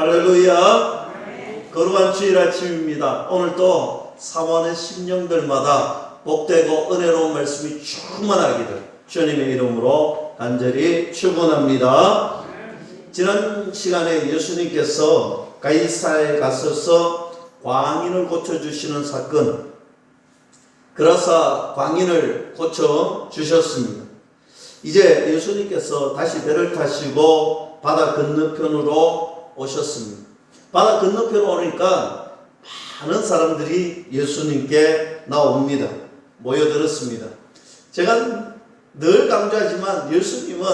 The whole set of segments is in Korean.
할렐루야. 거룩한 주일 아침입니다. 오늘 또 사모하는 심령들마다 복되고 은혜로운 말씀이 충만하기를 주님의 이름으로 간절히 축원합니다. 지난 시간에 예수님께서 가이사에 가셔서 광인을 고쳐주시는 사건, 그라사 광인을 고쳐주셨습니다. 이제 예수님께서 다시 배를 타시고 바다 건너편으로 오셨습니다. 바다 건너편으로 오니까 많은 사람들이 예수님께 나옵니다. 모여들었습니다. 제가 늘 강조하지만 예수님은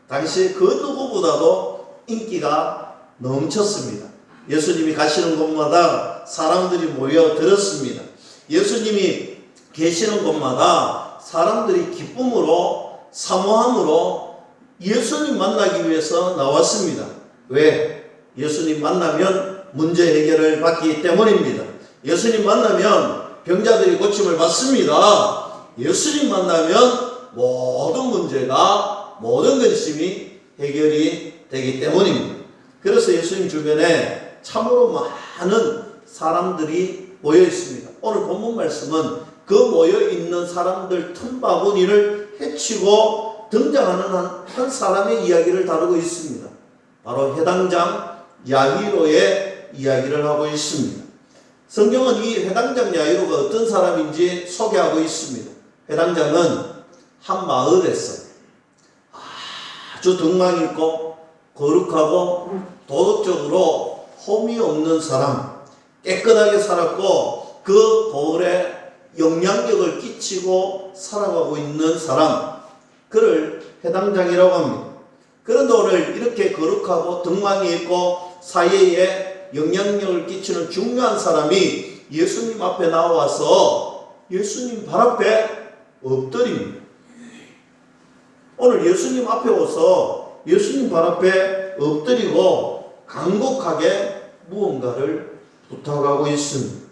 당시 그 누구보다도 인기가 넘쳤습니다. 예수님이 가시는 곳마다 사람들이 모여들었습니다. 예수님이 계시는 곳마다 사람들이 기쁨으로 사모함으로 예수님 만나기 위해서 나왔습니다. 왜? 예수님 만나면 문제 해결을 받기 때문입니다. 예수님 만나면 병자들이 고침을 받습니다. 예수님 만나면 모든 문제가, 모든 근심이 해결이 되기 때문입니다. 그래서 예수님 주변에 참으로 많은 사람들이 모여 있습니다. 오늘 본문 말씀은 그 모여 있는 사람들 틈바구니를 헤치고 등장하는 한 사람의 이야기를 다루고 있습니다. 바로 해당장 야이로의 이야기를 하고 있습니다. 성경은 이 해당장 야이로가 어떤 사람인지 소개하고 있습니다. 해당장은 한 마을에서 아주 덕망 있고 거룩하고 도덕적으로 험이 없는 사람, 깨끗하게 살았고 그 거울에 영향력을 끼치고 살아가고 있는 사람, 그를 해당장이라고 합니다. 그런데 오늘 이렇게 거룩하고 덕망이 있고 사회에 영향력을 끼치는 중요한 사람이 예수님 앞에 나와서 예수님 발 앞에 엎드립니다. 오늘 예수님 앞에 와서 예수님 발 앞에 엎드리고 간곡하게 무언가를 부탁하고 있습니다.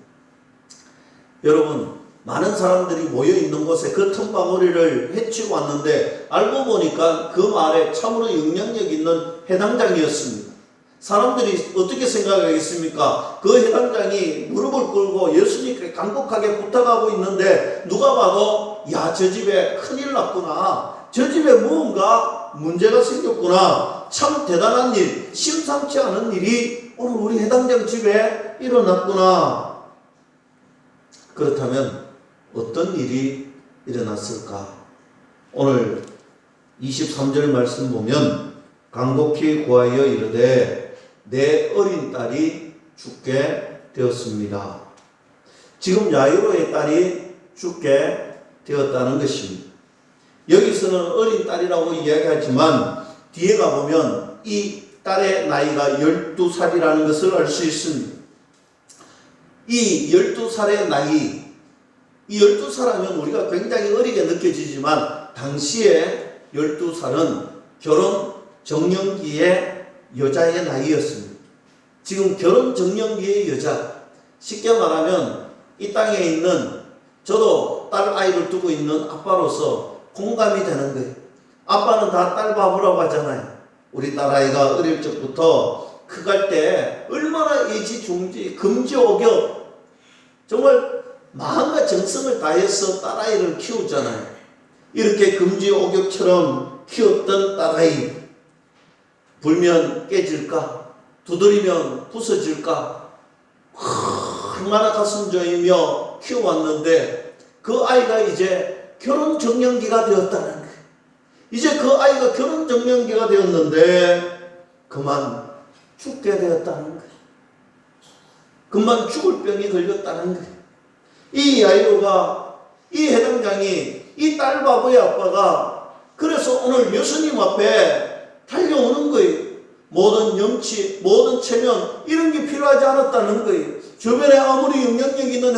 여러분, 많은 사람들이 모여있는 곳에 그 틈바구니를 헤치고 왔는데 알고 보니까 그 말에 참으로 영향력 있는 해당장이었습니다. 사람들이 어떻게 생각하겠습니까? 그 해당장이 무릎을 꿇고 예수님께 간곡하게 부탁하고 있는데 누가 봐도 야, 저 집에 큰일 났구나, 저 집에 무언가 문제가 생겼구나, 참 대단한 일, 심상치 않은 일이 오늘 우리 해당장 집에 일어났구나. 그렇다면 어떤 일이 일어났을까? 오늘 23절 말씀 보면 간곡히 구하여 이르되 내 어린 딸이 죽게 되었습니다. 지금 야이로의 딸이 죽게 되었다는 것입니다. 여기서는 어린 딸이라고 이야기하지만 뒤에 가보면 이 딸의 나이가 12살이라는 것을 알 수 있습니다. 이 12살의 나이, 이 12살 하면 우리가 굉장히 어리게 느껴지지만 당시에 12살은 결혼 정년기의 여자의 나이였습니다. 지금 결혼 정년기의 여자, 쉽게 말하면 이 땅에 있는 저도 딸 아이를 두고 있는 아빠로서 공감이 되는 거예요. 아빠는 다 딸 바보라고 하잖아요. 우리 딸 아이가 어릴 적부터 크갈 때 얼마나 애지중지, 금지옥역, 정말 마음과 정성을 다해서 딸아이를 키우잖아요. 이렇게 금지옥역처럼 키웠던 딸아이, 불면 깨질까? 두드리면 부서질까? 얼마나 가슴 저이며 키워왔는데 그 아이가 이제 결혼 정년기가 되었다는 거예요. 이제 그 아이가 결혼 정년기가 되었는데 그만 죽게 되었다는 거예요. 금방 죽을 병이 걸렸다는 거예요. 이 야이로가, 이 해당장이, 이 딸바보의 아빠가 그래서 오늘 예수님 앞에 달려오는 거예요. 모든 염치, 모든 체면 이런 게 필요하지 않았다는 거예요. 주변에 아무리 영향력 있는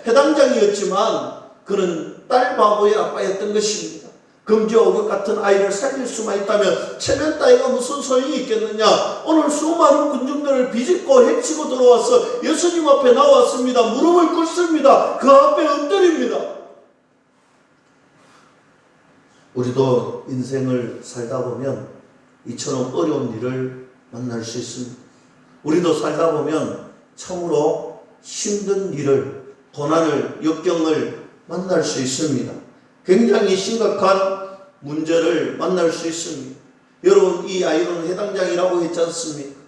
해당장이었지만 그는 딸바보의 아빠였던 것입니다. 금지옥역 같은 아이를 살릴 수만 있다면 체면 따위가 무슨 소용이 있겠느냐. 오늘 수많은 군중들을 비집고 헤치고 들어와서 예수님 앞에 나왔습니다. 무릎을 꿇습니다. 그 앞에 엎드립니다. 우리도 인생을 살다 보면 이처럼 어려운 일을 만날 수 있습니다. 우리도 살다 보면 참으로 힘든 일을, 고난을, 역경을 만날 수 있습니다. 굉장히 심각한 문제를 만날 수 있습니다. 여러분, 이 아이는 해당장이라고 했지 않습니까?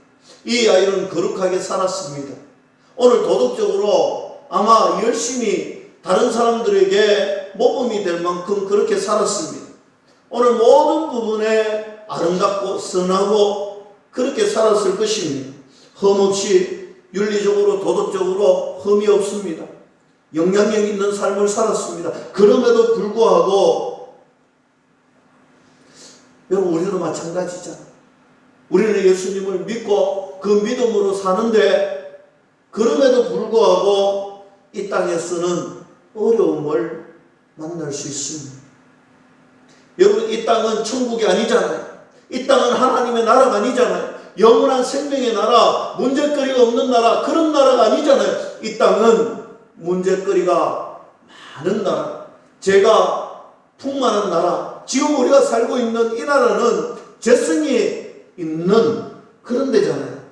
이 아이는 거룩하게 살았습니다. 오늘 도덕적으로 아마 열심히 다른 사람들에게 모범이 될 만큼 그렇게 살았습니다. 오늘 모든 부분에 아름답고 선하고 그렇게 살았을 것입니다. 흠없이 윤리적으로 도덕적으로 흠이 없습니다. 영향력 있는 삶을 살았습니다. 그럼에도 불구하고 여러분, 우리도 마찬가지잖아요. 우리는 예수님을 믿고 그 믿음으로 사는데 그럼에도 불구하고 이 땅에서는 어려움을 만날 수 있습니다. 여러분, 이 땅은 천국이 아니잖아요. 이 땅은 하나님의 나라가 아니잖아요. 영원한 생명의 나라, 문제거리가 없는 나라, 그런 나라가 아니잖아요. 이 땅은 문제거리가 많은 나라, 죄가 풍만한 나라, 지금 우리가 살고 있는 이 나라는 죄성이 있는 그런 데잖아요.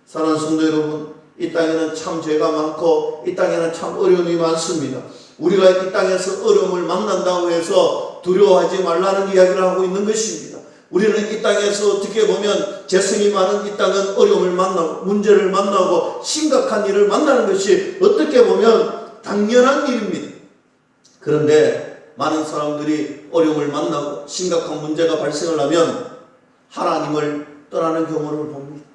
사랑하는 성도 여러분, 이 땅에는 참 죄가 많고 이 땅에는 참 어려움이 많습니다. 우리가 이 땅에서 어려움을 만난다고 해서 두려워하지 말라는 이야기를 하고 있는 것입니다. 우리는 이 땅에서 어떻게 보면 죄성이 많은 이 땅은 어려움을 만나고 문제를 만나고 심각한 일을 만나는 것이 어떻게 보면 당연한 일입니다. 그런데 많은 사람들이 어려움을 만나고 심각한 문제가 발생을 하면 하나님을 떠나는 경우를 봅니다.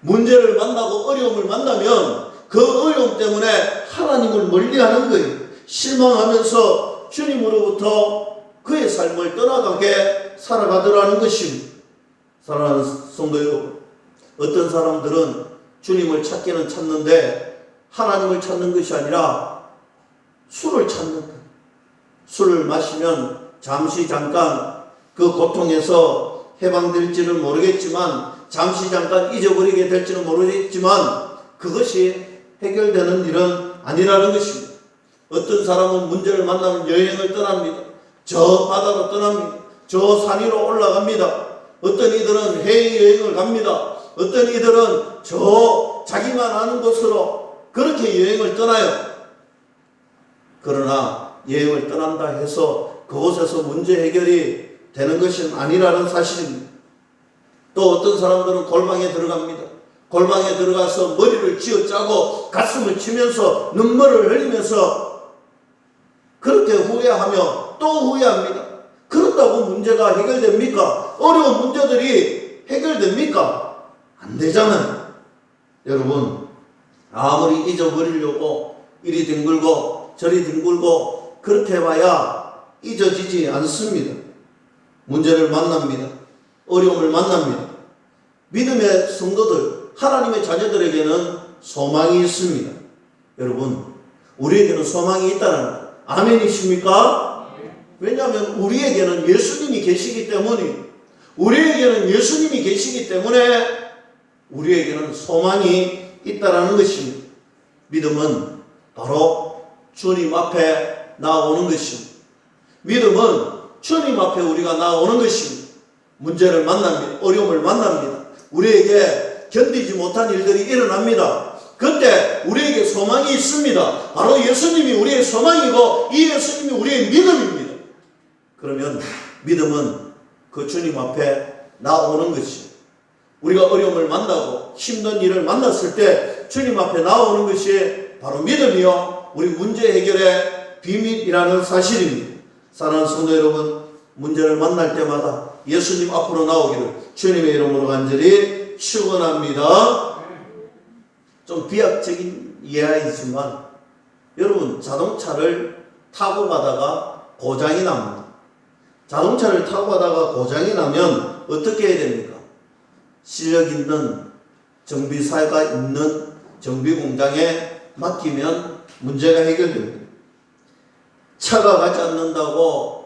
문제를 만나고 어려움을 만나면 그 어려움 때문에 하나님을 멀리하는 거예요. 실망하면서 주님으로부터 그의 삶을 떠나가게 살아가더라는 것입니다. 사랑하는 성도 여러분, 어떤 사람들은 주님을 찾기는 찾는데 하나님을 찾는 것이 아니라 술을 찾는 거예요. 술을 마시면 잠시 잠깐 그 고통에서 해방될지는 모르겠지만, 잠시 잠깐 잊어버리게 될지는 모르겠지만 그것이 해결되는 일은 아니라는 것입니다. 어떤 사람은 문제를 만나면 여행을 떠납니다. 저 바다로 떠납니다. 저 산 위로 올라갑니다. 어떤 이들은 해외여행을 갑니다. 어떤 이들은 저 자기만 아는 곳으로 그렇게 여행을 떠나요. 그러나 여행을 떠난다 해서 그곳에서 문제 해결이 되는 것은 아니라는 사실입니다. 또 어떤 사람들은 골방에 들어갑니다. 골방에 들어가서 머리를 쥐어짜고 가슴을 치면서 눈물을 흘리면서 그렇게 후회하며 또 후회합니다. 그런다고 문제가 해결됩니까? 어려운 문제들이 해결됩니까? 안 되잖아요. 여러분, 아무리 잊어버리려고 이리 뒹굴고 저리 뒹굴고 그렇게 해봐야 잊어지지 않습니다. 문제를 만납니다. 어려움을 만납니다. 믿음의 성도들, 하나님의 자녀들에게는 소망이 있습니다. 여러분, 우리에게는 소망이 있다는 거예요. 아멘이십니까? 왜냐하면 우리에게는 예수님이 계시기 때문에, 우리에게는 예수님이 계시기 때문에 우리에게는 소망이 있다는 것입니다. 믿음은 바로 주님 앞에 나오는 것입니다. 믿음은 주님 앞에 우리가 나오는 것입니다. 문제를 만납니다. 어려움을 만납니다. 우리에게 견디지 못한 일들이 일어납니다. 그때 우리에게 소망이 있습니다. 바로 예수님이 우리의 소망이고 이 예수님이 우리의 믿음입니다. 그러면 믿음은 그 주님 앞에 나오는 것이, 우리가 어려움을 만나고 힘든 일을 만났을 때 주님 앞에 나오는 것이 바로 믿음이요, 우리 문제 해결의 비밀이라는 사실입니다. 사랑하는 성도 여러분, 문제를 만날 때마다 예수님 앞으로 나오기를 주님의 이름으로 간절히 축원합니다. 좀 비약적인 이야기이지만 여러분, 자동차를 타고 가다가 고장이 납니다. 자동차를 타고 가다가 고장이 나면 어떻게 해야 됩니까? 실력 있는 정비사가 있는 정비공장에 맡기면 문제가 해결됩니다. 차가 가지 않는다고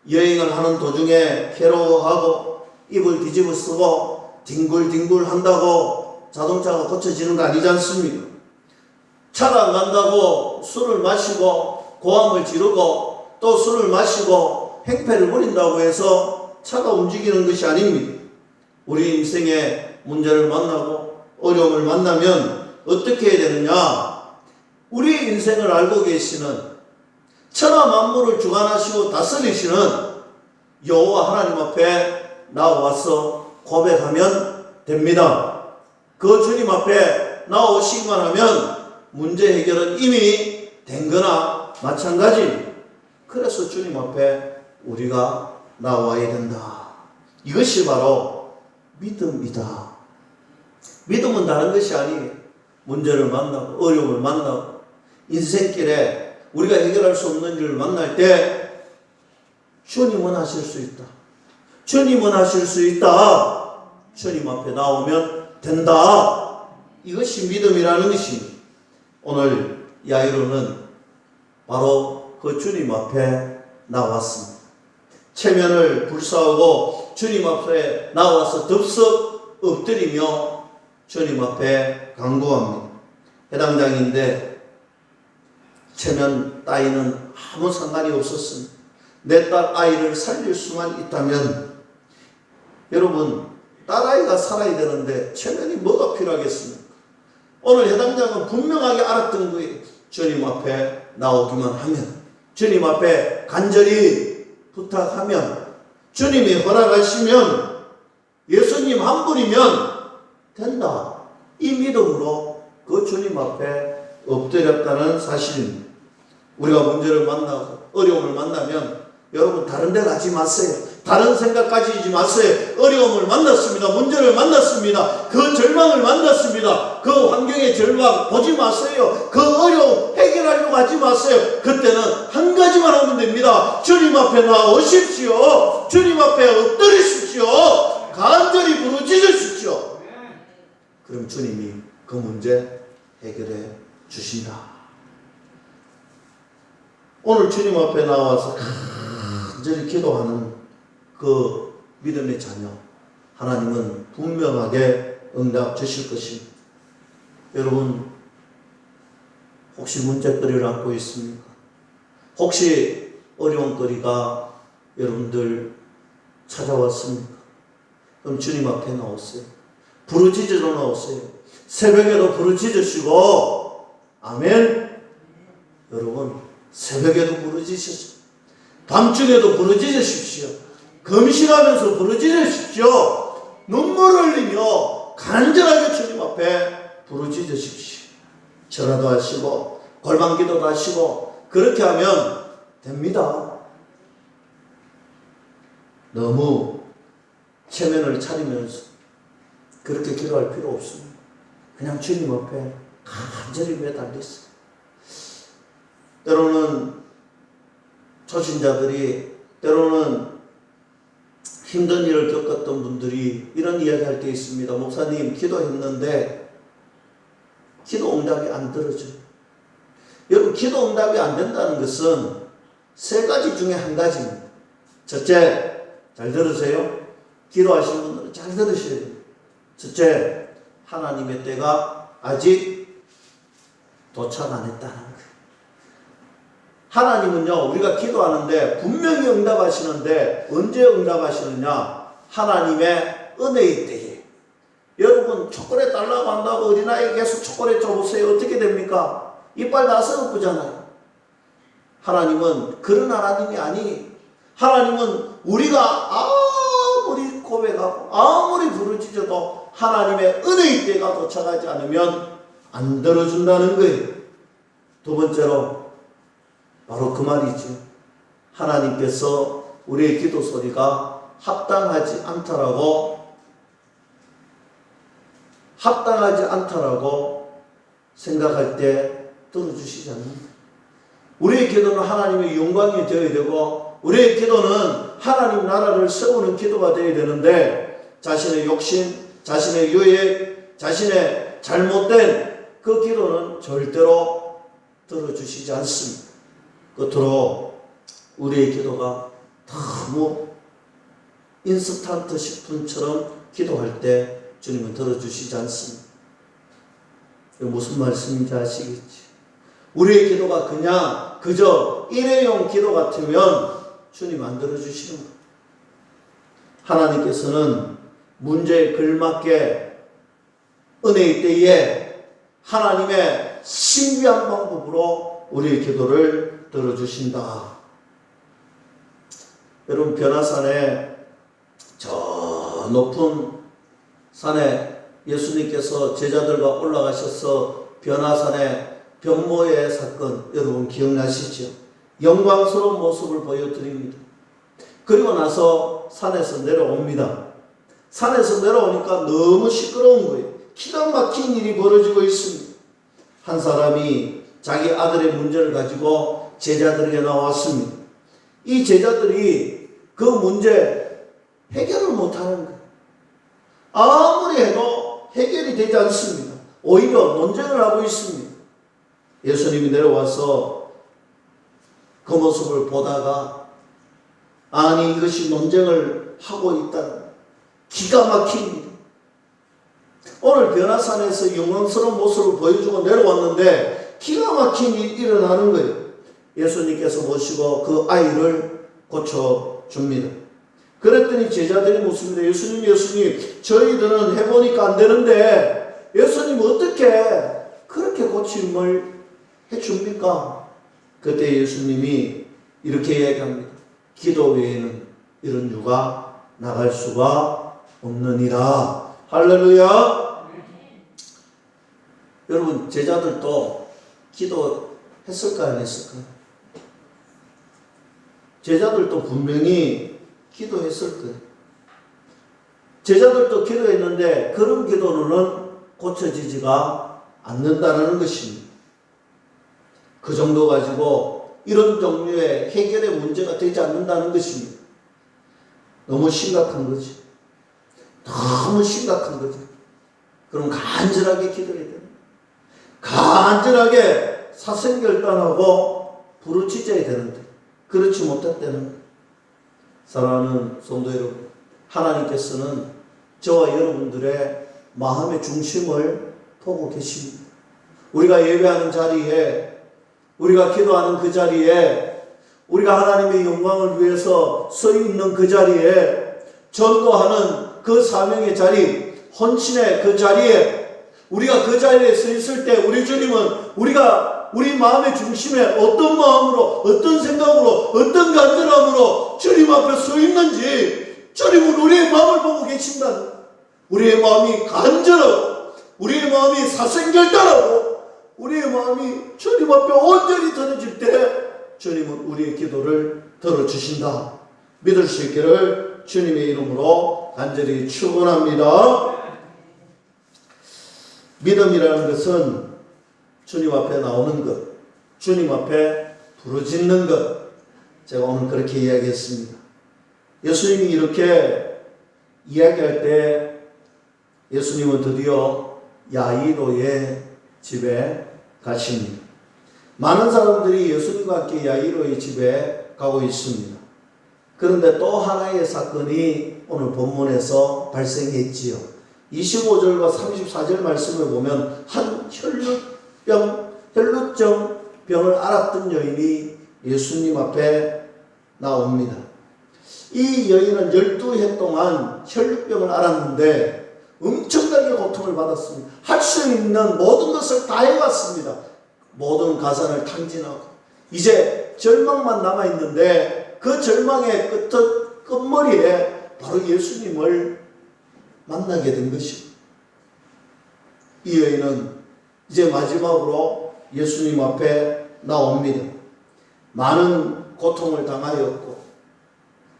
여행을 하는 도중에 괴로워하고 입을 뒤집어 쓰고 뒹굴뒹굴 한다고 자동차가 고쳐지는 거 아니지 않습니까? 차가 안 간다고 술을 마시고 고함을 지르고 또 술을 마시고 행패를 부린다고 해서 차가 움직이는 것이 아닙니다. 우리 인생의 문제를 만나고 어려움을 만나면 어떻게 해야 되느냐? 우리 인생을 알고 계시는 천하 만물을 주관하시고 다스리시는 여호와 하나님 앞에 나와서 고백하면 됩니다. 그 주님 앞에 나오시기만 하면 문제 해결은 이미 된 거나 마찬가지. 그래서 주님 앞에 우리가 나와야 된다. 이것이 바로 믿음이다. 믿음은 다른 것이 아니에요. 문제를 만나고 어려움을 만나고 인생길에 우리가 해결할 수 없는 일을 만날 때 주님은 하실 수 있다. 주님은 하실 수 있다. 주님 앞에 나오면 된다. 이것이 믿음이라는 것입니다. 오늘 야이로는 바로 그 주님 앞에 나왔습니다. 체면을 불사하고 주님 앞에 나와서 덥석 엎드리며 주님 앞에 간구합니다. 해당장인데 체면 따위는 아무 상관이 없었습니다. 내 딸 아이를 살릴 수만 있다면, 여러분 딸아이가 살아야 되는데 체면이 뭐가 필요하겠습니까? 오늘 해당장은 분명하게 알았던 거예요. 주님 앞에 나오기만 하면, 주님 앞에 간절히 부탁하면, 주님이 허락하시면, 예수님 한 분이면 된다. 이 믿음으로 그 주님 앞에 엎드렸다는 사실입니다. 우리가 문제를 만나고 어려움을 만나면 여러분 다른 데 가지 마세요. 다른 생각 가지지 마세요. 어려움을 만났습니다. 문제를 만났습니다. 그 절망을 만났습니다. 그 환경의 절망 보지 마세요. 그 어려움 해결하려고 하지 마세요. 그때는 한 가지만 하면 됩니다. 주님 앞에 나오십시오. 주님 앞에 엎드리십시오. 간절히 부르짖으십시오. 그럼 주님이 그 문제 해결해 주신다. 오늘 주님 앞에 나와서 간절히 기도하는 그 믿음의 자녀, 하나님은 분명하게 응답 주실 것입니다. 여러분 혹시 문제거리를 안고 있습니까? 혹시 어려움거리가 여러분들 찾아왔습니까? 그럼 주님 앞에 나오세요. 부르짖으러 나오세요. 새벽에도 부르짖으시고, 아멘. 여러분 새벽에도 부르짖으십시오. 밤중에도 부르짖으십시오. 금식하면서 부르짖으십시오. 눈물을 흘리며 간절하게 주님 앞에 부르짖으십시오. 전화도 하시고 골방기도도 하시고 그렇게 하면 됩니다. 너무 체면을 차리면서 그렇게 기도할 필요 없습니다. 그냥 주님 앞에 간절히 매달리세요. 때로는 초신자들이, 때로는 힘든 일을 겪었던 분들이 이런 이야기 할 때 있습니다. 목사님 기도했는데 기도 응답이 안 들어져요. 여러분 기도 응답이 안 된다는 것은 세 가지 중에 한 가지입니다. 첫째, 잘 들으세요. 기도하시는 분들은 잘 들으셔야 돼요. 첫째, 하나님의 때가 아직 도착 안 했다는 거예요. 하나님은요, 우리가 기도하는데 분명히 응답하시는데 언제 응답하시느냐? 하나님의 은혜의 때에. 여러분 초콜릿 달라고 한다고 어린아이 계속 초콜릿 줘보세요. 어떻게 됩니까? 이빨 다 썩어쁘잖아요. 하나님은 그런 하나님이 아니. 하나님은 우리가 아무리 고백하고 아무리 부르짖어도 하나님의 은혜의 때가 도착하지 않으면 안 들어준다는 거예요. 두 번째로 바로 그 말이죠. 하나님께서 우리의 기도 소리가 합당하지 않다라고 생각할 때 들어주시지 않는다. 우리의 기도는 하나님의 영광이 되어야 되고, 우리의 기도는 하나님 나라를 세우는 기도가 되어야 되는데, 자신의 욕심, 자신의 유익, 자신의 잘못된 그 기도는 절대로 들어주시지 않습니다. 끝으로 우리의 기도가 너무 인스턴트 식품처럼 기도할 때 주님은 들어주시지 않습니다. 무슨 말씀인지 아시겠지? 우리의 기도가 그냥 그저 일회용 기도 같으면 주님 안 들어주시는 거예요. 하나님께서는 문제에 걸맞게 은혜의 때에 하나님의 신비한 방법으로 우리의 기도를 들어주신다. 여러분, 변화산에 저 높은 산에 예수님께서 제자들과 올라가셔서 변화산의 변모의 사건 여러분 기억나시죠? 영광스러운 모습을 보여드립니다. 그리고 나서 산에서 내려옵니다. 산에서 내려오니까 너무 시끄러운 거예요. 기가 막힌 일이 벌어지고 있습니다. 한 사람이 자기 아들의 문제를 가지고 제자들에게 나왔습니다. 이 제자들이 그 문제 해결을 못하는 거예요. 아무리 해도 해결이 되지 않습니다. 오히려 논쟁을 하고 있습니다. 예수님이 내려와서 그 모습을 보다가 아니 이것이 논쟁을 하고 있다는 기가 막힌 일. 오늘 변화산에서 영광스러운 모습을 보여주고 내려왔는데 기가 막힌 일이 일어나는 거예요. 예수님께서 모시고 그 아이를 고쳐줍니다. 그랬더니 제자들이 묻습니다. 예수님, 저희들은 해보니까 안 되는데 예수님 어떻게 그렇게 고침을 해줍니까? 그때 예수님이 이렇게 이야기합니다. 기도 외에는 이런 유가 나갈 수가 없느니라. 할렐루야. 여러분, 제자들도 기도했을까요? 안 했을까요? 제자들도 분명히 기도했을 거예요. 제자들도 기도했는데 그런 기도로는 고쳐지지가 않는다는 것입니다. 그 정도 가지고 이런 종류의 해결의 문제가 되지 않는다는 것입니다. 너무 심각한 거지. 너무 심각한 거지. 그럼 간절하게 기도해야 됩니다. 간절하게 사생결단하고 부르짖어야 되는데 그렇지 못했다는 거예요. 사랑하는 성도 여러분, 하나님께서는 저와 여러분들의 마음의 중심을 보고 계십니다. 우리가 예배하는 자리에, 우리가 기도하는 그 자리에, 우리가 하나님의 영광을 위해서 서 있는 그 자리에, 전도하는 그 사명의 자리, 헌신의 그 자리에, 우리가 그 자리에 서 있을 때 우리 주님은 우리 마음의 중심에 어떤 마음으로, 어떤 생각으로, 어떤 간절함으로 주님 앞에 서 있는지 주님은 우리의 마음을 보고 계신다는, 우리의 마음이 간절하고 우리의 마음이 사생결단하고 우리의 마음이 주님 앞에 온전히 드러질 때 주님은 우리의 기도를 들어주신다. 믿을 수 있기를 주님의 이름으로 간절히 축원합니다. 믿음이라는 것은 주님 앞에 나오는 것, 주님 앞에 부르짖는 것. 제가 오늘 그렇게 이야기했습니다. 예수님이 이렇게 이야기할 때 예수님은 드디어 야이로의 집에 가십니다. 많은 사람들이 예수님과 함께 야이로의 집에 가고 있습니다. 그런데 또 하나의 사건이 오늘 본문에서 발생했지요. 25절과 34절 말씀을 보면 한 혈루증 병을 앓았던 여인이 예수님 앞에 나옵니다. 이 여인은 12해 동안 혈루병을 앓았는데 엄청나게 고통을 받았습니다. 할 수 있는 모든 것을 다 해왔습니다. 모든 가산을 탕진하고 이제 절망만 남아있는데 그 절망의 끝머리에 바로 예수님을 만나게 된 것입니다. 이 여인은 이제 마지막으로 예수님 앞에 나옵니다. 많은 고통을 당하였고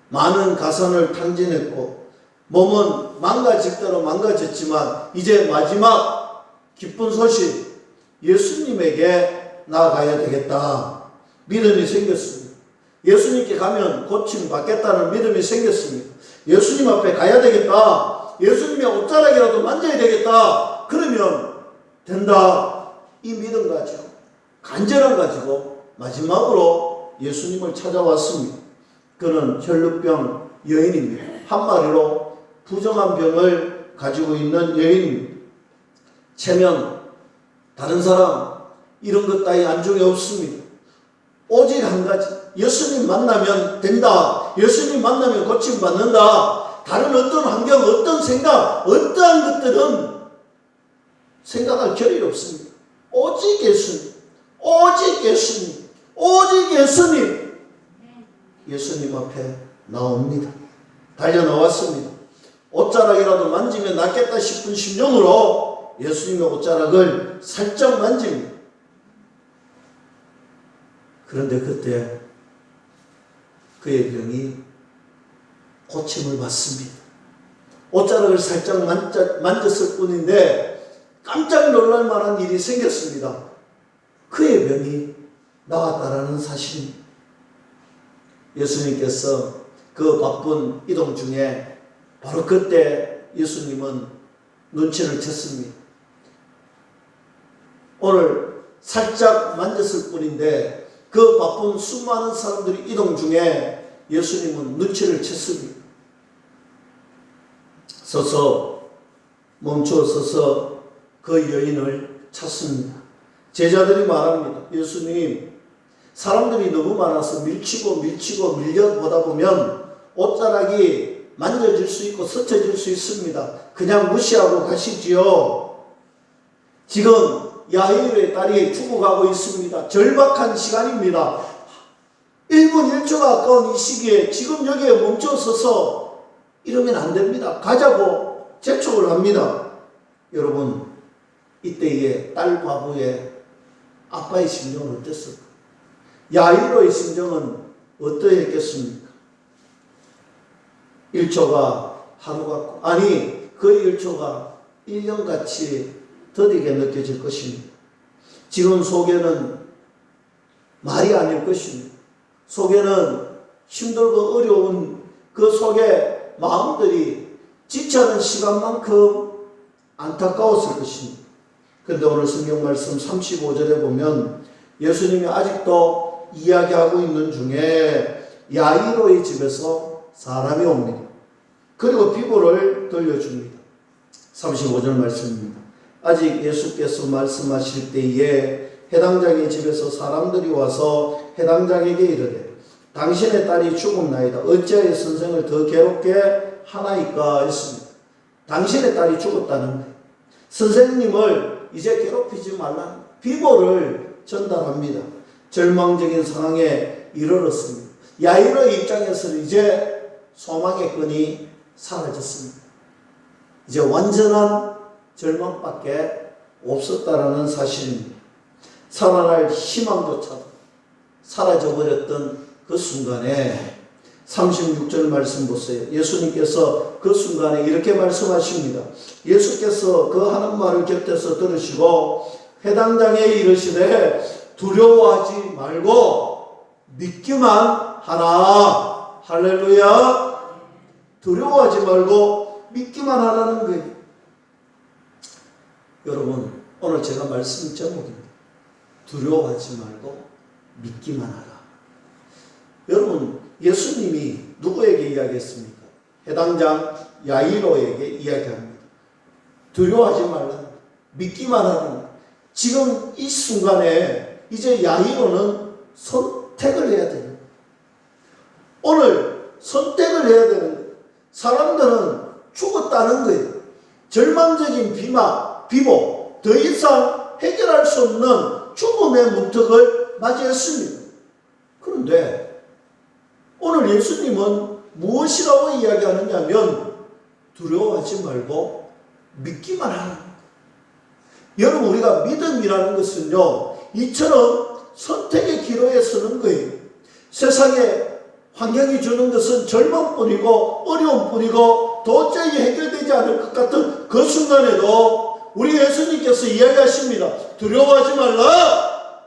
많은 가산을 탕진했고 몸은 망가질 망가졌지만 이제 마지막 기쁜 소식, 예수님에게 나아가야 되겠다. 믿음이 생겼습니다. 예수님께 가면 고침 받겠다는 믿음이 생겼습니다. 예수님 앞에 가야 되겠다. 예수님의 옷자락이라도 만져야 되겠다. 그러면 된다. 이 믿음 가지고, 간절함 가지고 마지막으로 예수님을 찾아왔습니다. 그는 혈루병 여인입니다. 한마디로 부정한 병을 가지고 있는 여인입니다. 체면, 다른 사람 이런 것 따위 안중에 없습니다. 오직 한 가지, 예수님 만나면 된다. 예수님 만나면 고침받는다. 다른 어떤 환경, 어떤 생각, 어떠한 것들은 생각할 겨를이 없습니다. 오직 예수님, 오직 예수님, 오직 예수님. 예수님 앞에 나옵니다. 달려 나왔습니다. 옷자락이라도 만지면 낫겠다 싶은 심령으로 예수님의 옷자락을 살짝 만집니다. 그런데 그때 그의 병이 고침을 받습니다. 옷자락을 살짝 만졌을 뿐인데 깜짝 놀랄 만한 일이 생겼습니다. 그의 병이 나았다라는 사실입니다. 예수님께서 그 바쁜 이동 중에 바로 그때 예수님은 눈치를 챘습니다. 오늘 살짝 만졌을 뿐인데 그 바쁜 수많은 사람들이 이동 중에 예수님은 눈치를 챘습니다. 멈춰 서서 그 여인을 찾습니다. 제자들이 말합니다. 예수님, 사람들이 너무 많아서 밀치고 밀려보다 보면 옷자락이 만져질 수 있고 스쳐질 수 있습니다. 그냥 무시하고 가시지요. 지금 야이로의 딸이 죽어가고 있습니다. 절박한 시간입니다. 1분 1초가 아까운 이 시기에 지금 여기에 멈춰서서 이러면 안 됩니다. 가자고 재촉을 합니다. 여러분, 이때의 딸 과부의 아빠의 심정은 어땠을까? 야이로의 심정은 어떠했겠습니까? 1초가 하루 같고, 아니 그 1초가 1년같이 더디게 느껴질 것입니다. 지금 속에는 말이 아닐 것입니다. 속에는 힘들고 어려운 그 속에 마음들이 지체하는 시간만큼 안타까웠을 것입니다. 그런데 오늘 성경 말씀 35절에 보면 예수님이 아직도 이야기하고 있는 중에 야이로의 집에서 사람이 옵니다. 그리고 비보를 들려줍니다. 35절 말씀입니다. 아직 예수께서 말씀하실 때에 해당장의 집에서 사람들이 와서 해당장에게 이르되 당신의 딸이 죽었나이다. 어찌하여 선생을 더 괴롭게 하나이까 했습니다. 당신의 딸이 죽었다는 거예요. 선생님을 이제 괴롭히지 말라. 비보를 전달합니다. 절망적인 상황에 이르렀습니다. 야이로의 입장에서는 이제 소망의 끈이 사라졌습니다. 이제 완전한 절망밖에 없었다라는 사실입니다. 살아날 희망조차도 사라져버렸던 그 순간에 36절 말씀 보세요. 예수님께서 그 순간에 이렇게 말씀하십니다. 예수께서 그 하는 말을 곁에서 들으시고 회당장에 이르시되 두려워하지 말고 믿기만 하라. 할렐루야. 두려워하지 말고 믿기만 하라는 거예요. 여러분, 오늘 제가 말씀 제목입니다. 두려워하지 말고 믿기만 하라. 여러분, 예수님이 누구에게 이야기했습니까? 해당장 야이로에게 이야기합니다. 두려워하지 말라. 믿기만 하라. 지금 이 순간에 이제 야이로는 선택을 해야 돼요. 오늘 선택을 해야 되는 거예요. 사람들은 죽었다는 거예요. 절망적인 비보, 더 이상 해결할 수 없는 죽음의 문턱을 맞이했습니다. 그런데 오늘 예수님은 무엇이라고 이야기하느냐면 두려워하지 말고 믿기만 하는 거예요. 여러분, 우리가 믿음이라는 것은요, 이처럼 선택의 기로에 서는 거예요. 세상에 환경이 주는 것은 절망뿐이고 어려움뿐이고 도저히 해결되지 않을 것 같은 그 순간에도 우리 예수님께서 이야기하십니다. 두려워하지 말라.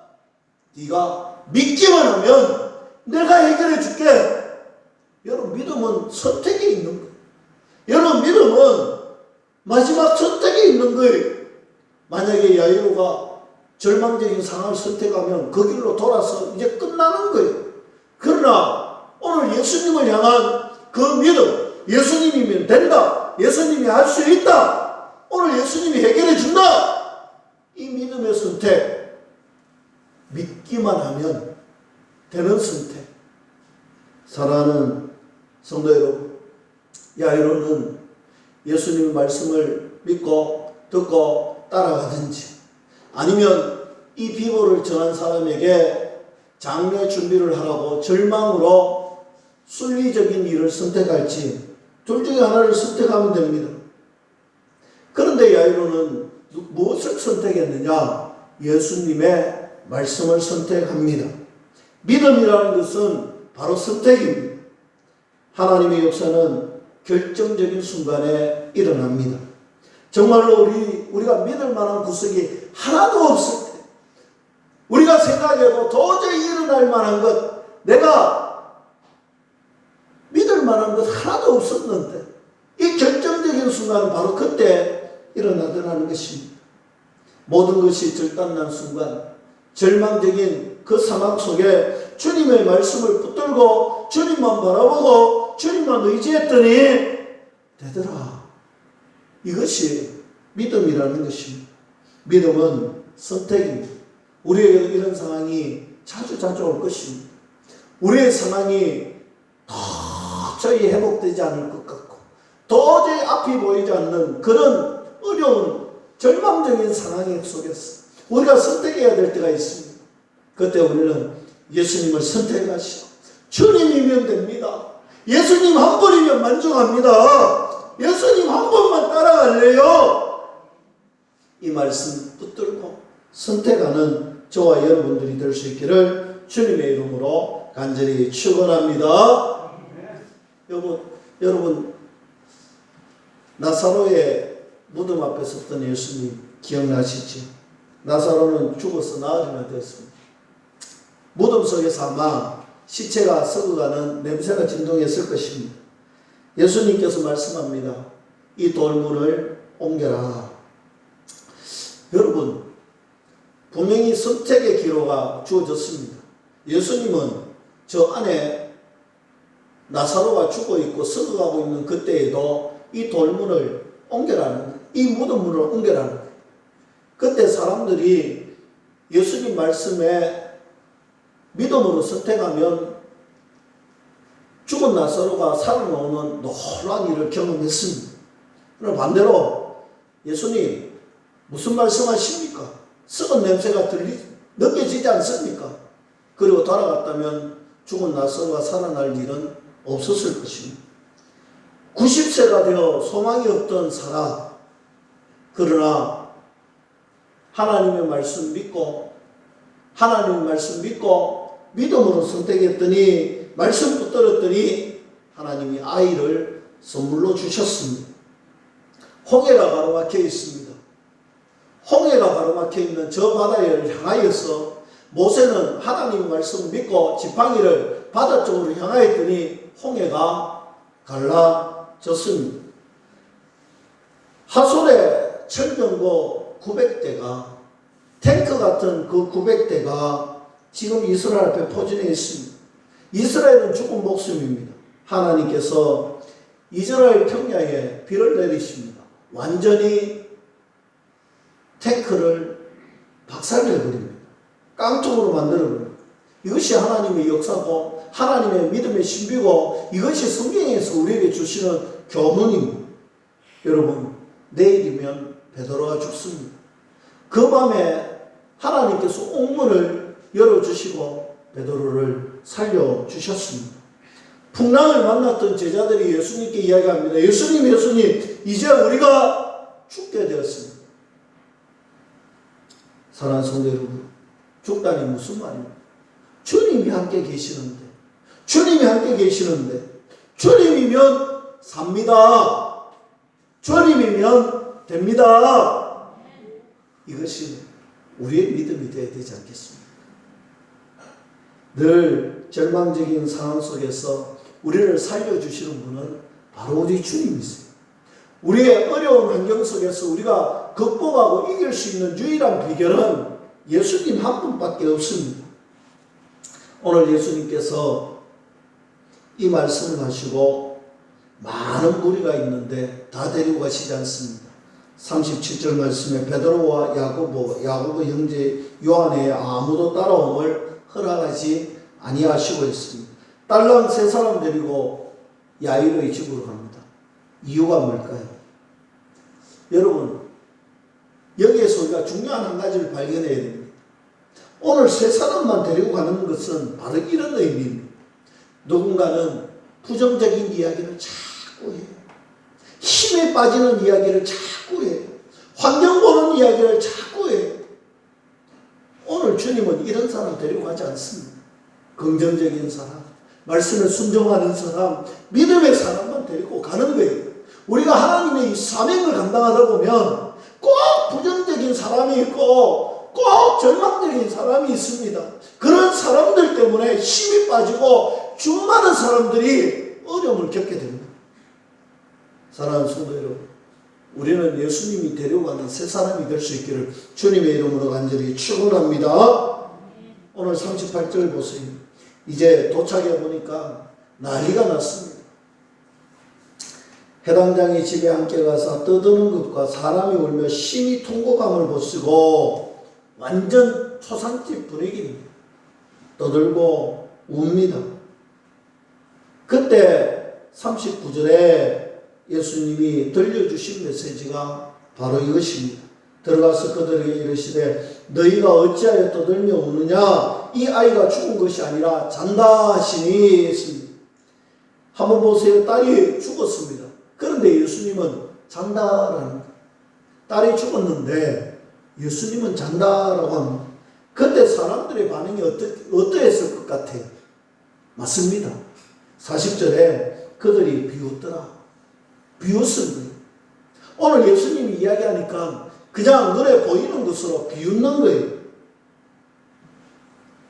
네가 믿기만 하면 내가 해결해 줄게. 여러분, 믿음은 선택에 있는 거예요. 여러분, 믿음은 마지막 선택에 있는 거예요. 만약에 야이로가 절망적인 상황을 선택하면 그 길로 돌아서 이제 끝나는 거예요. 그러나 오늘 예수님을 향한 그 믿음, 예수님이면 된다, 예수님이 할 수 있다, 오늘 예수님이 해결해 준다, 이 믿음의 선택, 믿기만 하면 되는 선택. 사랑하는 성도 여러분, 야이로는 예수님의 말씀을 믿고 듣고 따라가든지, 아니면 이 비보를 전한 사람에게 장례 준비를 하라고 절망으로 순리적인 일을 선택할지 둘 중에 하나를 선택하면 됩니다. 그런데 야이로는 무엇을 선택했느냐? 예수님의 말씀을 선택합니다. 믿음이라는 것은 바로 선택입니다. 하나님의 역사는 결정적인 순간에 일어납니다. 정말로 우리가 믿을 만한 구석이 하나도 없을 때, 우리가 생각해도 도저히 일어날 만한 것, 내가 믿을 만한 것 하나도 없었는데 이 결정적인 순간은 바로 그때 일어나더라는 것입니다. 모든 것이 절단난 순간, 절망적인 그 상황 속에 주님의 말씀을 붙들고 주님만 바라보고 주님만 의지했더니 되더라. 이것이 믿음이라는 것입니다. 믿음은 선택입니다. 우리에게도 이런 상황이 자주 올 것입니다. 우리의 상황이 도저히 회복되지 않을 것 같고 도저히 앞이 보이지 않는 그런 어려운 절망적인 상황 속에서 우리가 선택해야 될 때가 있습니다. 그때 우리는 예수님을 선택하시고 주님이면 됩니다. 예수님 한 분이면 만족합니다. 예수님 한 번만 따라갈래요. 이 말씀 붙들고 선택하는 저와 여러분들이 될 수 있기를 주님의 이름으로 간절히 축원합니다. 여러분 나사로의 무덤 앞에 섰던 예수님 기억나시죠? 나사로는 죽어서 나흘이나 되었습니다. 무덤 속에서 아마 시체가 썩어가는 냄새가 진동했을 것입니다. 예수님께서 말씀합니다. 이 돌문을 옮겨라. 여러분, 분명히 선택의 기로가 주어졌습니다. 예수님은 저 안에 나사로가 죽어있고 썩어가고 있는 그때에도 이 돌문을 옮겨라는 거예요. 이 무덤문을 옮겨라는 거예요. 그때 사람들이 예수님 말씀에 믿음으로 선택하면 죽은 나사로가 살아나오는 놀라운 일을 경험했습니다. 그러나 반대로 예수님 무슨 말씀하십니까? 썩은 냄새가 느껴지지 않습니까? 그리고 돌아갔다면 죽은 나사로가 살아날 일은 없었을 것입니다. 90세가 되어 소망이 없던 사람, 그러나 하나님의 말씀 믿고 믿음으로 선택했더니 말씀 붙들었더니 하나님이 아이를 선물로 주셨습니다. 홍해가 가로막혀 있습니다. 홍해가 가로막혀 있는 저 바다를 향하여서 모세는 하나님의 말씀을 믿고 지팡이를 바다 쪽으로 향하였더니 홍해가 갈라졌습니다. 하솔의 철병고 900대가 탱크 같은 그 900대가 지금 이스라엘 앞에 포진해 있습니다. 이스라엘은 죽은 목숨입니다. 하나님께서 이스라엘 평야에 비를 내리십니다. 완전히 탱크를 박살내버립니다. 깡통으로 만들어버립니다. 이것이 하나님의 역사고 하나님의 믿음의 신비고 이것이 성경에서 우리에게 주시는 교훈입니다. 여러분, 내일이면 베드로가 죽습니다. 그 밤에 하나님께서 옥문을 열어주시고 베드로를 살려주셨습니다. 풍랑을 만났던 제자들이 예수님께 이야기합니다. 예수님 이제 우리가 죽게 되었습니다. 사랑하는 성도 여러분, 죽다니 무슨 말입니까? 주님이 함께 계시는데 주님이면 삽니다. 주님이면 됩니다. 이것이 우리의 믿음이 되어야 되지 않겠습니까? 늘 절망적인 상황 속에서 우리를 살려주시는 분은 바로 우리 주님이세요. 우리의 어려운 환경 속에서 우리가 극복하고 이길 수 있는 유일한 비결은 예수님 한 분밖에 없습니다. 오늘 예수님께서 이 말씀을 하시고 많은 무리가 있는데 다 데리고 가시지 않습니다. 37절 말씀에 베드로와 야고보 형제 요한의 아무도 따라옴을 허락하지 아니하시고 있습니다. 딸랑 3사람 데리고 야이로의 집으로 갑니다. 이유가 뭘까요? 여러분, 여기에 우리가 중요한 한 가지를 발견해야 됩니다. 오늘 세 사람만 데리고 가는 것은 바로 이런 의미입니다. 누군가는 부정적인 이야기를 자꾸 해요. 힘에 빠지는 이야기를 자꾸 해요. 환경 보는 이야기를 자꾸 해요. 오늘 주님은 이런 사람 데리고 가지 않습니다. 긍정적인 사람, 말씀에 순종하는 사람, 믿음의 사람만 데리고 가는 거예요. 우리가 하나님의 이 사명을 감당하다 보면 꼭 부정적인 사람이 있고 꼭 절망적인 사람이 있습니다. 그런 사람들 때문에 힘이 빠지고 수많은 사람들이 어려움을 겪게 됩니다. 사랑하는 성도 여러분, 우리는 예수님이 데려가는 새 사람이 될 수 있기를 주님의 이름으로 간절히 축원합니다. 오늘 38절 보세요. 이제 도착해 보니까 난리가 났습니다. 해당장이 집에 함께 가서 떠드는 것과 사람이 울며 심히 통곡함을 보시고 완전 초상집 분위기입니다. 떠들고 웁니다. 그때 39절에 예수님이 들려주신 메시지가 바로 이것입니다. 들어가서 그들에게 이르시되 너희가 어찌하여 떠들며 우느냐? 이 아이가 죽은 것이 아니라 잔다 하시니 했습니다. 한번 보세요. 딸이 죽었습니다. 그런데 예수님은 잔다라는 거예요. 딸이 죽었는데 예수님은 잔다라고 합니다. 그때 사람들의 반응이 어떠했을 것 같아요? 맞습니다. 40절에 그들이 비웃더라. 비웃은 거예요. 오늘 예수님이 이야기하니까 그냥 눈에 보이는 것으로 비웃는 거예요.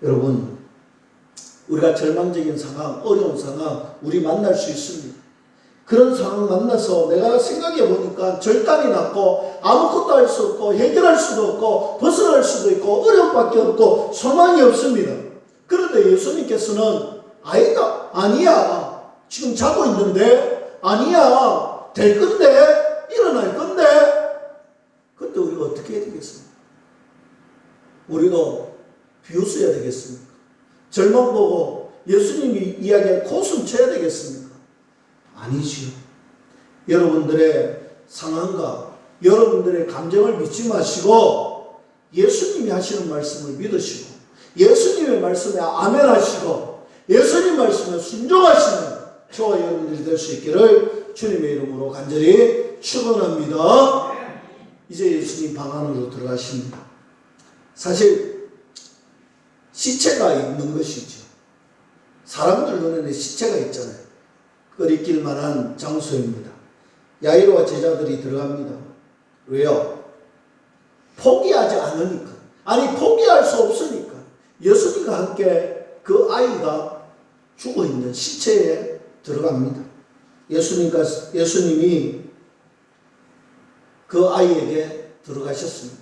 여러분, 우리가 절망적인 상황, 어려운 상황 우리 만날 수 있습니다. 그런 상황 만나서 내가 생각해 보니까 절단이 났고 아무것도 할 수 없고 해결할 수도 없고 벗어날 수도 있고 어려움밖에 없고 소망이 없습니다. 그런데 예수님께서는 아니야. 지금 자고 있는데 아니야. 될 건데 일어날 건데 그때 우리가 어떻게 해야 되겠습니까? 우리도 비웃어야 되겠습니까? 절망 보고 예수님이 이야기한 고숨 쳐야 되겠습니까? 아니지요. 여러분들의 상황과 여러분들의 감정을 믿지 마시고 예수님이 하시는 말씀을 믿으시고 예수님의 말씀에 아멘하시고 예수님 말씀에 순종하시는 저와 여러분들이 될 수 있기를 주님의 이름으로 간절히 축원합니다. 이제 예수님 방 안으로 들어가십니다. 사실 시체가 있는 것이죠. 사람들 눈에는 시체가 있잖아요. 끓이길 만한 장소입니다. 야이로와 제자들이 들어갑니다. 왜요? 포기하지 않으니까. 아니 포기할 수 없으니까. 예수님과 함께 그 아이가 죽어있는 시체에 들어갑니다. 예수님이 그 아이에게 들어가셨습니다.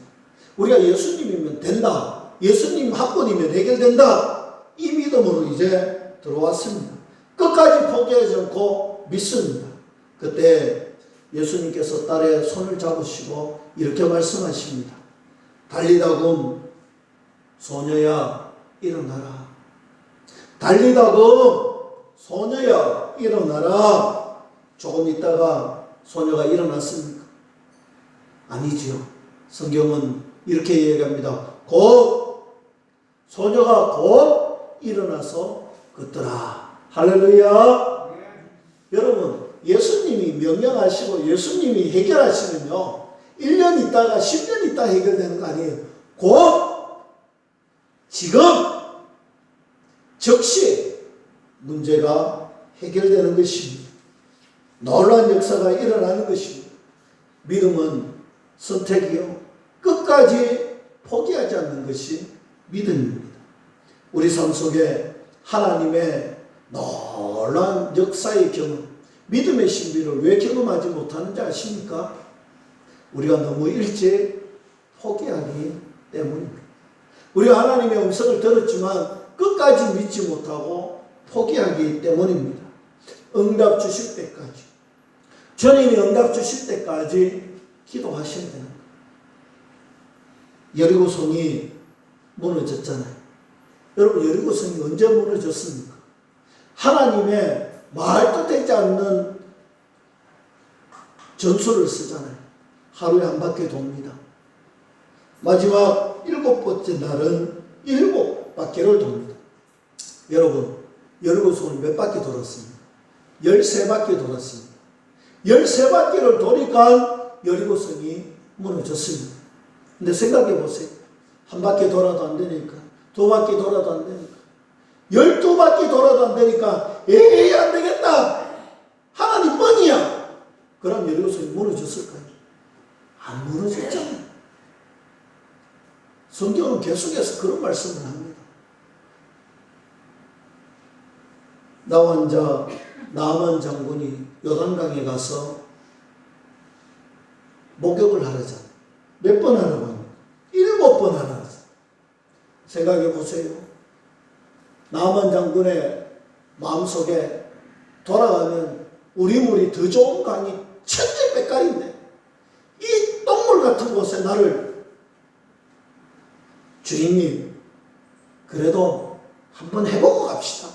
우리가 예수님이면 된다. 예수님 한 분이면 해결된다. 이 믿음으로 이제 들어왔습니다. 끝까지 포기하지 않고 믿습니다. 그때 예수님께서 딸의 손을 잡으시고 이렇게 말씀하십니다. 달리다금 소녀야 일어나라. 달리다금 소녀야 일어나라. 조금 있다가 소녀가 일어났습니까? 아니지요. 성경은 이렇게 얘기합니다. 소녀가 곧 일어나서 걷더라. 할렐루야. 여러분, 예수님이 명령하시고 예수님이 해결하시면요 1년 있다가 10년 있다 해결되는 거 아니에요. 곧 지금 즉시 문제가 해결되는 것입니다. 놀라운 역사가 일어나는 것입니다. 믿음은 선택이요 끝까지 포기하지 않는 것이 믿음입니다. 우리 삶 속에 하나님의 놀라운 역사의 경험, 믿음의 신비를 왜 경험하지 못하는지 아십니까? 우리가 너무 일찍 포기하기 때문입니다. 우리가 하나님의 음성을 들었지만 끝까지 믿지 못하고 포기하기 때문입니다. 응답 주실 때까지, 주님이 응답 주실 때까지 기도하셔야 되는 거예요. 여리고성이 무너졌잖아요. 여러분, 여리고성이 언제 무너졌습니까? 하나님의 말도 되지 않는 전술을 쓰잖아요. 하루에 한 바퀴 돕니다. 마지막 7번째 날은 7바퀴를 돕니다. 여러분, 여리고성을 몇 바퀴 돌았습니까? 13바퀴 돌았습니다. 13바퀴를 도니까 여리고성이 무너졌습니다. 근데 생각해 보세요. 한 바퀴 돌아도 안 되니까, 두 바퀴 돌아도 안 되니까, 12바퀴 돌아도 안 되니까, 에이, 안 되겠다! 하나님 뻔이야! 그럼 여리고성이 무너졌을까요? 안 무너졌잖아요. 성경은 계속해서 그런 말씀을 합니다. 나만 장군이 요단강에 가서 목욕을 하라잖아요. 몇 번 하라고 합니다. 7번 하라. 생각해 보세요. 나만 장군의 마음속에 돌아가면 우리 물이 더 좋은 강이 천지백갈인데 이 똥물 같은 곳에 나를 주인님 그래도 한번 해보고 갑시다.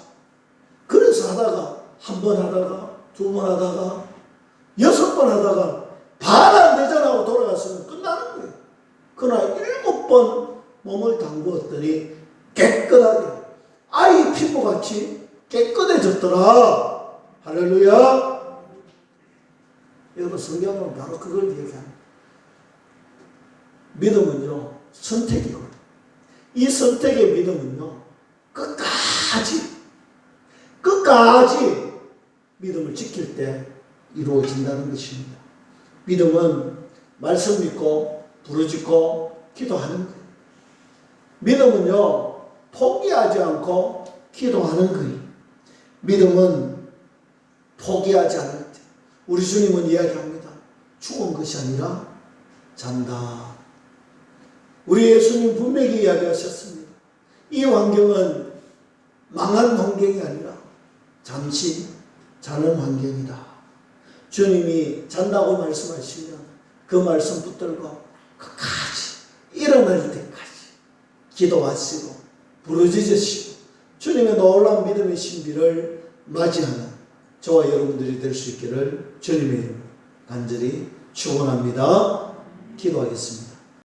그래서 하다가 한 번 하다가 두 번 하다가 6번 하다가 반 안 되잖아 하고 돌아갔으면 끝나는 거예요. 그러나 7번 몸을 담그었더니 깨끗하게 아이 피부같이 깨끗해졌더라. 할렐루야. 여러분 성경은 바로 그걸 얘기합니다. 믿음은요 선택이거든요. 이 선택의 믿음은요 끝까지 믿음을 지킬 때 이루어진다는 것입니다. 믿음은 말씀 믿고 부르짖고 기도하는 거예요. 믿음은요 포기하지 않고 기도하는 거예요. 믿음은 포기하지 않을 때 우리 주님은 이야기합니다. 죽은 것이 아니라 잔다. 우리 예수님 분명히 이야기하셨습니다. 이 환경은 망한 환경이 아니라 잠시 자는 환경이다. 주님이 잔다고 말씀하시면 그 말씀 붙들고 끝까지 일어날 때까지 기도하시고 부르짖으시고 주님의 놀라운 믿음의 신비를 맞이하는 저와 여러분들이 될 수 있기를 주님의 이름으로 간절히 축원합니다. 기도하겠습니다.